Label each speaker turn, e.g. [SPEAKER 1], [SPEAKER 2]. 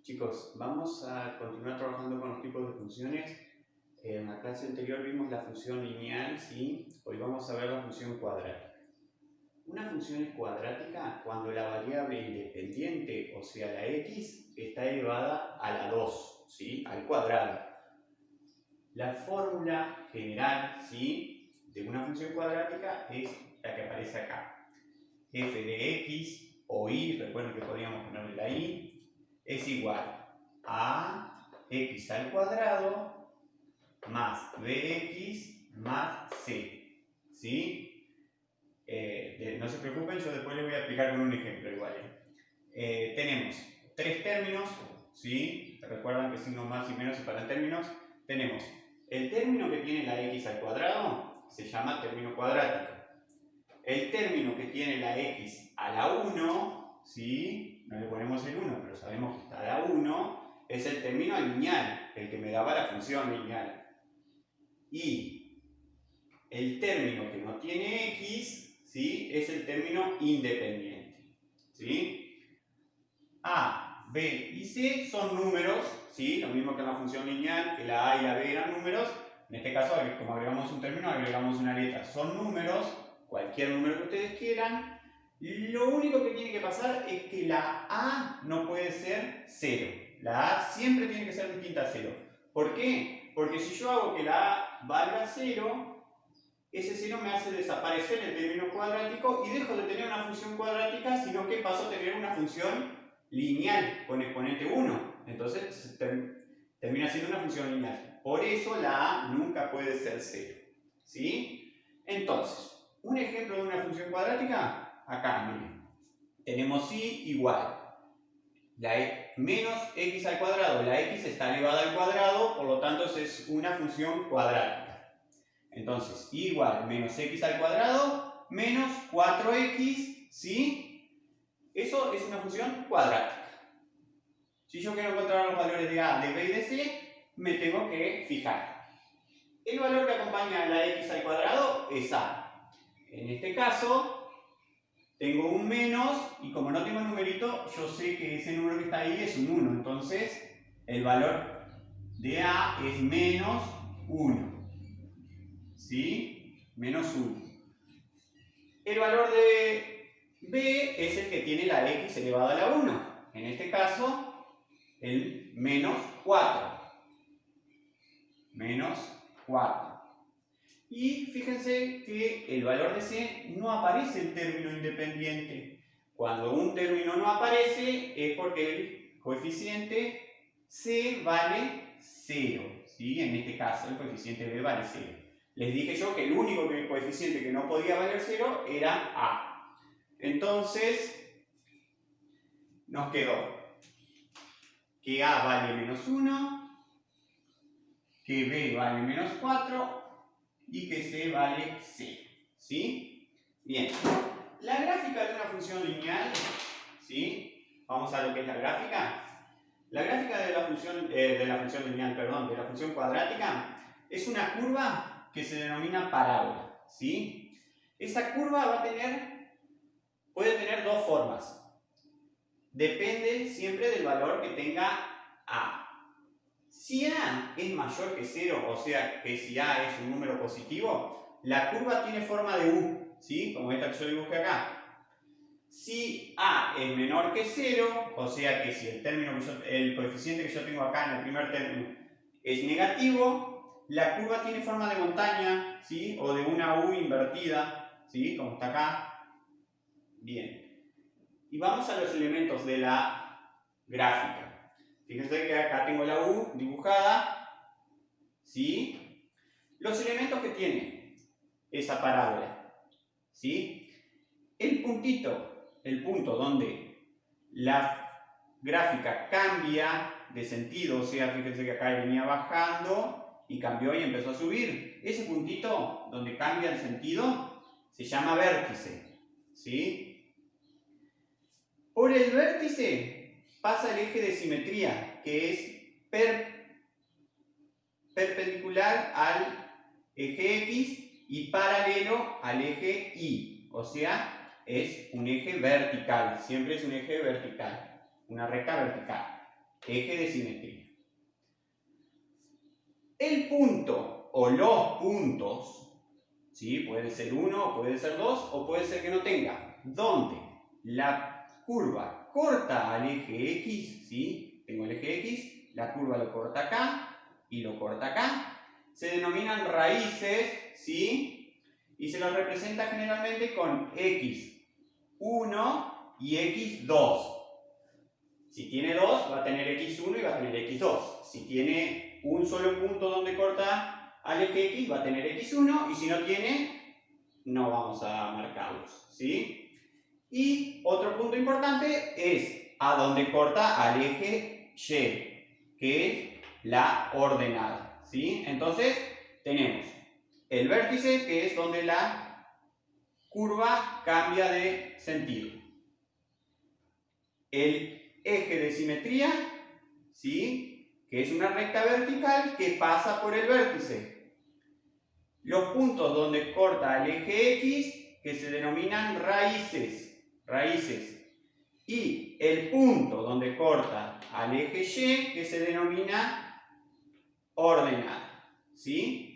[SPEAKER 1] Chicos, vamos a continuar trabajando con los tipos de funciones. En la clase anterior vimos la función lineal, ¿sí? Hoy vamos a ver la función cuadrática. Una función es cuadrática cuando la variable independiente, o sea la x, está elevada a la 2, ¿sí? Al cuadrado. La fórmula general, ¿sí?, de una función cuadrática es la que aparece acá. F de x o y, recuerden que podríamos ponerle la y, es igual a x al cuadrado más bx más c. ¿Sí? No se preocupen, yo después les voy a explicar con un ejemplo igual. Tenemos tres términos, ¿sí? Recuerdan que signos más y menos separan términos. Tenemos el término que tiene la x al cuadrado, se llama término cuadrático. El término que tiene la x a la 1, ¿sí?, no le ponemos el 1, pero sabemos que está a la 1, es el término lineal, el que me daba la función lineal. Y el término que no tiene x, ¿sí?, es el término independiente. ¿Sí? A, B y C son números, ¿sí?, lo mismo que en la función lineal, que la A y la B eran números. En este caso, como agregamos un término, agregamos una letra. Son números, cualquier número que ustedes quieran. Lo único que tiene que pasar es que la A no puede ser 0. La A siempre tiene que ser distinta a 0. ¿Por qué? Porque si yo hago que la A valga 0, ese 0 me hace desaparecer el término cuadrático y dejo de tener una función cuadrática, sino que paso a tener una función lineal con exponente 1. Entonces termina siendo una función lineal. Por eso la A nunca puede ser 0. ¿Sí? Entonces, un ejemplo de una función cuadrática, acá, miren. Tenemos y igual. Menos x al cuadrado. La x está elevada al cuadrado, por lo tanto es una función cuadrática. Entonces, y igual menos x al cuadrado menos 4x, ¿sí? Eso es una función cuadrática. Si yo quiero encontrar los valores de a, de b y de c, me tengo que fijar. El valor que acompaña a la x al cuadrado es a. En este caso, tengo un menos, y como no tengo numerito, yo sé que ese número que está ahí es un 1. Entonces, el valor de a es menos 1. ¿Sí? Menos 1. El valor de b es el que tiene la x elevada a la 1. En este caso, el menos 4. Menos 4. Y fíjense que el valor de c no aparece en término independiente. Cuando un término no aparece es porque el coeficiente c vale 0. ¿Sí? En este caso, el coeficiente b vale 0. Les dije yo que el único coeficiente que no podía valer 0 era a. Entonces, nos quedó que a vale menos 1, que b vale menos 4 y que c vale 0. ¿Sí? Bien. La gráfica de una función lineal, ¿sí? Vamos a lo que es la gráfica. La gráfica de la función lineal, de la función cuadrática, es una curva que se denomina parábola, ¿sí? Esa curva puede tener dos formas. Depende siempre del valor que tenga a. Si a es mayor que 0, o sea que si a es un número positivo, la curva tiene forma de U, ¿sí? Como esta que yo dibujé acá. Si a es menor que 0, o sea que si el coeficiente que yo tengo acá en el primer término es negativo, la curva tiene forma de montaña, ¿sí? O de una U invertida, ¿sí? Como está acá. Bien. Y vamos a los elementos de la gráfica. Fíjense que acá tengo la U dibujada, ¿sí? Los elementos que tiene esa parábola, ¿sí? El punto donde la gráfica cambia de sentido, o sea, fíjense que acá venía bajando y cambió y empezó a subir. Ese puntito donde cambia el sentido se llama vértice, ¿sí? Por el vértice pasa el eje de simetría, que es perpendicular al eje X y paralelo al eje Y. O sea, es un eje vertical, siempre es un eje vertical, una recta vertical. eje de simetría. El punto o los puntos, ¿sí? Puede ser uno, puede ser dos o puede ser que no tenga, donde la curva corta al eje X, ¿sí? Tengo el eje X, la curva lo corta acá y lo corta acá, se denominan raíces, ¿sí? Y se los representa generalmente con X1 y X2. Si tiene 2, va a tener X1 y va a tener X2. Si tiene un solo punto donde corta al eje X, va a tener X1, y si no tiene, no vamos a marcarlos, ¿sí? Y otro punto importante es a donde corta al eje Y, que es la ordenada, ¿sí? Entonces, tenemos el vértice, que es donde la curva cambia de sentido. El eje de simetría, ¿sí? Que es una recta vertical que pasa por el vértice. Los puntos donde corta el eje X, que se denominan raíces. Y el punto donde corta al eje Y, que se denomina ordenada, ¿sí?